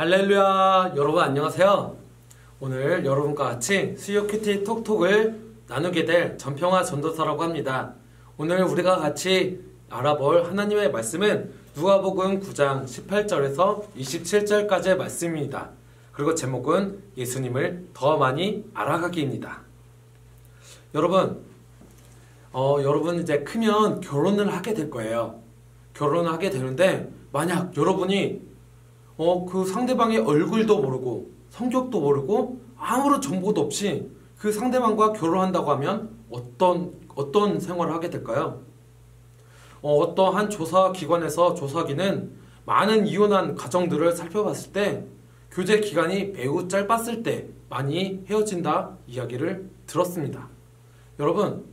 할렐루야! 여러분 안녕하세요. 오늘 여러분과 같이 수요 큐티 톡톡을 나누게 될 전평화 전도사라고 합니다. 오늘 우리가 같이 알아볼 하나님의 말씀은 누가복음 9장 18절에서 27절까지의 말씀입니다. 그리고 제목은 예수님을 더 많이 알아가기입니다. 여러분 이제 크면 결혼을 하게 될 거예요. 결혼을 하게 되는데 만약 여러분이 그 상대방의 얼굴도 모르고 성격도 모르고 아무런 정보도 없이 그 상대방과 결혼한다고 하면 어떤 생활을 하게 될까요? 어떠한 조사기관에서 조사기는 많은 이혼한 가정들을 살펴봤을 때 교제 기간이 매우 짧았을 때 많이 헤어진다 이야기를 들었습니다. 여러분,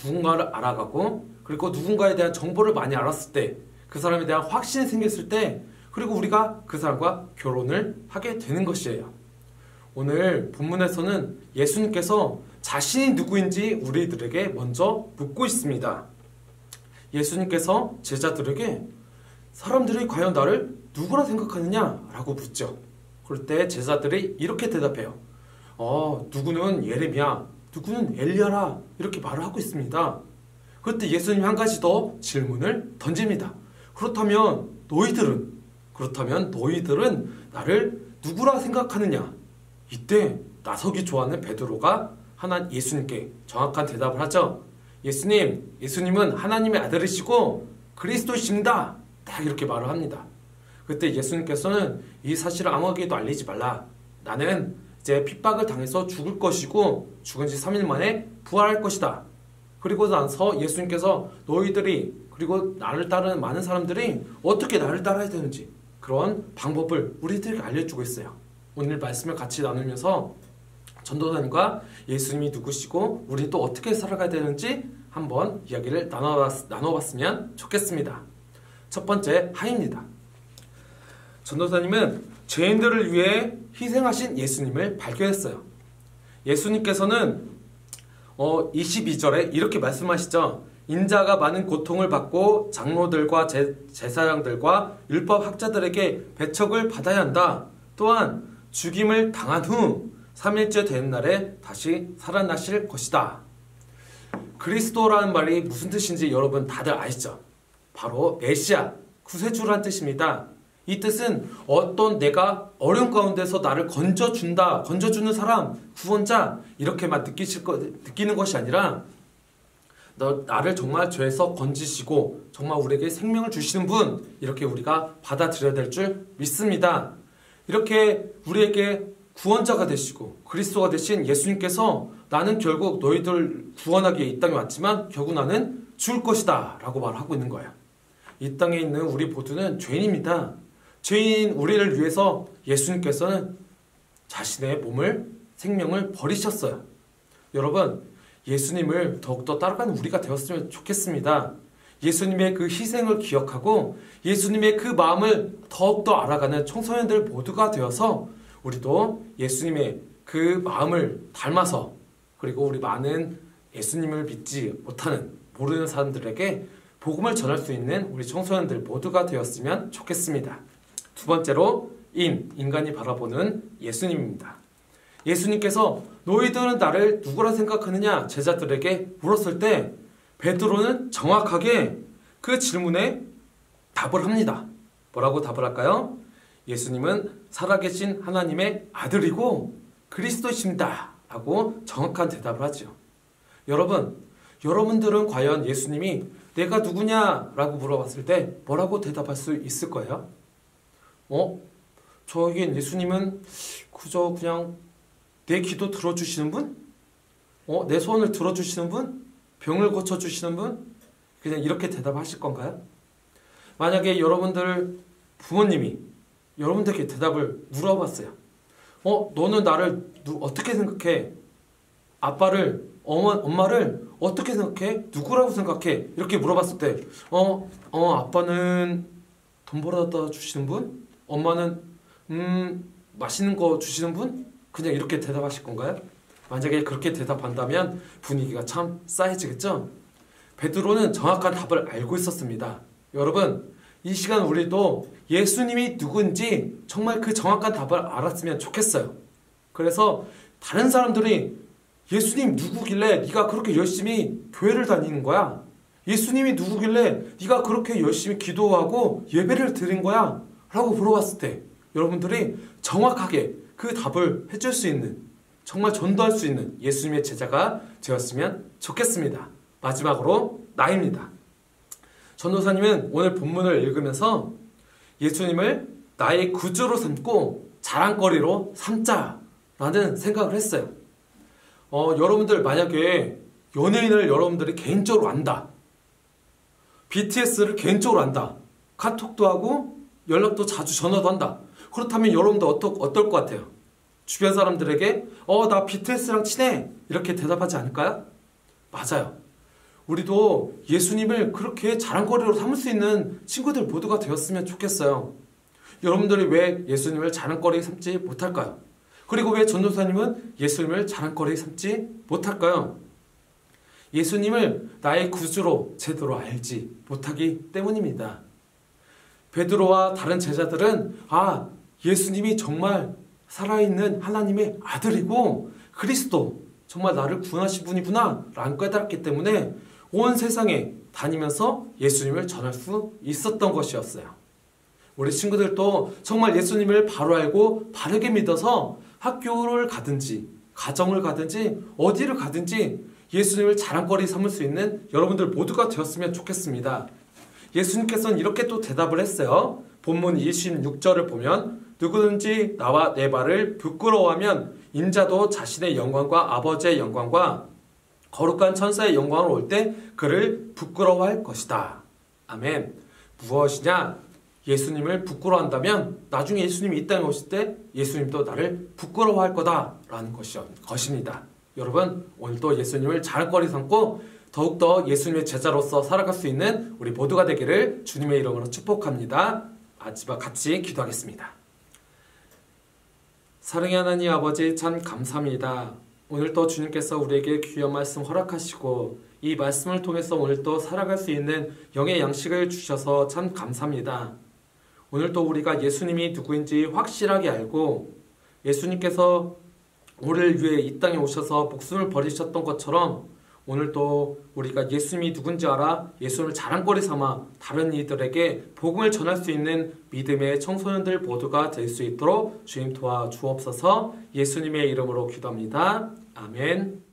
누군가를 알아가고 그리고 누군가에 대한 정보를 많이 알았을 때 그 사람에 대한 확신이 생겼을 때 그리고 우리가 그 사람과 결혼을 하게 되는 것이에요. 오늘 본문에서는 예수님께서 자신이 누구인지 우리들에게 먼저 묻고 있습니다. 예수님께서 제자들에게 사람들이 과연 나를 누구라 생각하느냐? 라고 묻죠. 그럴 때 제자들이 이렇게 대답해요. 누구는 예레미야, 누구는 엘리야라 이렇게 말을 하고 있습니다. 그때 예수님이 한 가지 더 질문을 던집니다. 그렇다면 너희들은 나를 누구라 생각하느냐? 이때 나서기 좋아하는 베드로가 예수님께 정확한 대답을 하죠. 예수님은 하나님의 아들이시고 그리스도이십니다. 딱 이렇게 말을 합니다. 그때 예수님께서는 이 사실을 아무에게도 알리지 말라. 나는 이제 핍박을 당해서 죽을 것이고 죽은 지 3일 만에 부활할 것이다. 그리고 나서 예수님께서 너희들이 그리고 나를 따르는 많은 사람들이 어떻게 나를 따라야 되는지 그런 방법을 우리들에게 알려주고 있어요. 오늘 말씀을 같이 나누면서 전도사님과 예수님이 누구시고 우리 또 어떻게 살아가야 되는지 한번 이야기를 나눠봤으면 좋겠습니다. 첫 번째, 하입니다. 전도사님은 죄인들을 위해 희생하신 예수님을 발견했어요. 예수님께서는 22절에 이렇게 말씀하시죠. 인자가 많은 고통을 받고 장로들과 제사장들과 율법학자들에게 배척을 받아야 한다. 또한 죽임을 당한 후 3일째 되는 날에 다시 살아나실 것이다. 그리스도라는 말이 무슨 뜻인지 여러분 다들 아시죠? 바로 메시아, 구세주라는 뜻입니다. 이 뜻은 내가 어려운 가운데서 나를 건져주는 사람, 구원자 이렇게만 느끼는 것이 아니라 나를 정말 죄에서 건지시고 정말 우리에게 생명을 주시는 분, 이렇게 우리가 받아들여야 될 줄 믿습니다. 이렇게 우리에게 구원자가 되시고 그리스도가 되신 예수님께서 나는 결국 너희들 구원하기 위해 이 땅에 왔지만 결국 나는 죽을 것이다 라고 말하고 있는 거예요. 이 땅에 있는 우리 모두는 죄인입니다. 죄인 우리를 위해서 예수님께서는 자신의 생명을 버리셨어요. 여러분, 예수님을 더욱더 따라가는 우리가 되었으면 좋겠습니다. 예수님의 그 희생을 기억하고 예수님의 그 마음을 더욱더 알아가는 청소년들 모두가 되어서 우리도 예수님의 그 마음을 닮아서 그리고 우리 많은 예수님을 믿지 못하는 모르는 사람들에게 복음을 전할 수 있는 우리 청소년들 모두가 되었으면 좋겠습니다. 두 번째로 인간이 바라보는 예수님입니다. 예수님께서 너희들은 나를 누구라 생각하느냐 제자들에게 물었을 때 베드로는 정확하게 그 질문에 답을 합니다. 뭐라고 답을 할까요? 예수님은 살아계신 하나님의 아들이고 그리스도이십니다. 라고 정확한 대답을 하죠. 여러분들은 과연 예수님이 내가 누구냐? 라고 물어봤을 때 뭐라고 대답할 수 있을 거예요? 저에겐 예수님은 그저 그냥 내 기도 들어주시는 분? 내 소원을 들어주시는 분? 병을 고쳐주시는 분? 그냥 이렇게 대답하실 건가요? 만약에 여러분들 부모님이 여러분들께 대답을 물어봤어요. 너는 나를 어떻게 생각해? 엄마를 어떻게 생각해? 누구라고 생각해? 이렇게 물어봤을 때 아빠는 돈 벌어다 주시는 분? 엄마는 맛있는 거 주시는 분? 그냥 이렇게 대답하실 건가요? 만약에 그렇게 대답한다면 분위기가 참 싸해지겠죠? 베드로는 정확한 답을 알고 있었습니다. 여러분, 이 시간 우리도 예수님이 누군지 정말 그 정확한 답을 알았으면 좋겠어요. 그래서 다른 사람들이 예수님 누구길래 네가 그렇게 열심히 교회를 다니는 거야? 예수님이 누구길래 네가 그렇게 열심히 기도하고 예배를 드린 거야? 라고 물어봤을 때 여러분들이 정확하게 그 답을 해줄 수 있는, 정말 전도할 수 있는 예수님의 제자가 되었으면 좋겠습니다. 마지막으로 나입니다. 전도사님은 오늘 본문을 읽으면서 예수님을 나의 구주로 삼고 자랑거리로 삼자라는 생각을 했어요. 여러분들 만약에 연예인을 여러분들이 개인적으로 안다. BTS를 개인적으로 안다. 카톡도 하고 연락도 자주 전화도 한다. 그렇다면 여러분도 어떨 것 같아요? 주변 사람들에게 나 BTS랑 친해 이렇게 대답하지 않을까요? 맞아요. 우리도 예수님을 그렇게 자랑거리로 삼을 수 있는 친구들 모두가 되었으면 좋겠어요. 여러분들이 왜 예수님을 자랑거리 삼지 못할까요? 그리고 왜 전도사님은 예수님을 자랑거리 삼지 못할까요? 예수님을 나의 구주로 제대로 알지 못하기 때문입니다. 베드로와 다른 제자들은 예수님이 정말 살아있는 하나님의 아들이고 그리스도, 정말 나를 구원하신 분이구나 라는 깨달았기 때문에 온 세상에 다니면서 예수님을 전할 수 있었던 것이었어요. 우리 친구들도 정말 예수님을 바로 알고 바르게 믿어서 학교를 가든지 가정을 가든지 어디를 가든지 예수님을 자랑거리 삼을 수 있는 여러분들 모두가 되었으면 좋겠습니다. 예수님께서는 이렇게 또 대답을 했어요. 본문 26절을 보면 누구든지 나와 내 말을 부끄러워하면 인자도 자신의 영광과 아버지의 영광과 거룩한 천사의 영광을 올 때 그를 부끄러워할 것이다. 아멘. 무엇이냐? 예수님을 부끄러워한다면 나중에 예수님이 이 땅에 오실 때 예수님도 나를 부끄러워할 거다라는 것입니다. 여러분, 오늘도 예수님을 자랑거리 삼고 더욱더 예수님의 제자로서 살아갈 수 있는 우리 모두가 되기를 주님의 이름으로 축복합니다. 마지막 같이 기도하겠습니다. 사랑의 하나님 아버지, 참 감사합니다. 오늘도 주님께서 우리에게 귀한 말씀 허락하시고 이 말씀을 통해서 오늘도 살아갈 수 있는 영의 양식을 주셔서 참 감사합니다. 오늘도 우리가 예수님이 누구인지 확실하게 알고 예수님께서 우리를 위해 이 땅에 오셔서 목숨을 버리셨던 것처럼 오늘도 우리가 예수님이 누군지 알아 예수님을 자랑거리 삼아 다른 이들에게 복음을 전할 수 있는 믿음의 청소년들 모두가 될 수 있도록 주님 도와주옵소서. 예수님의 이름으로 기도합니다. 아멘.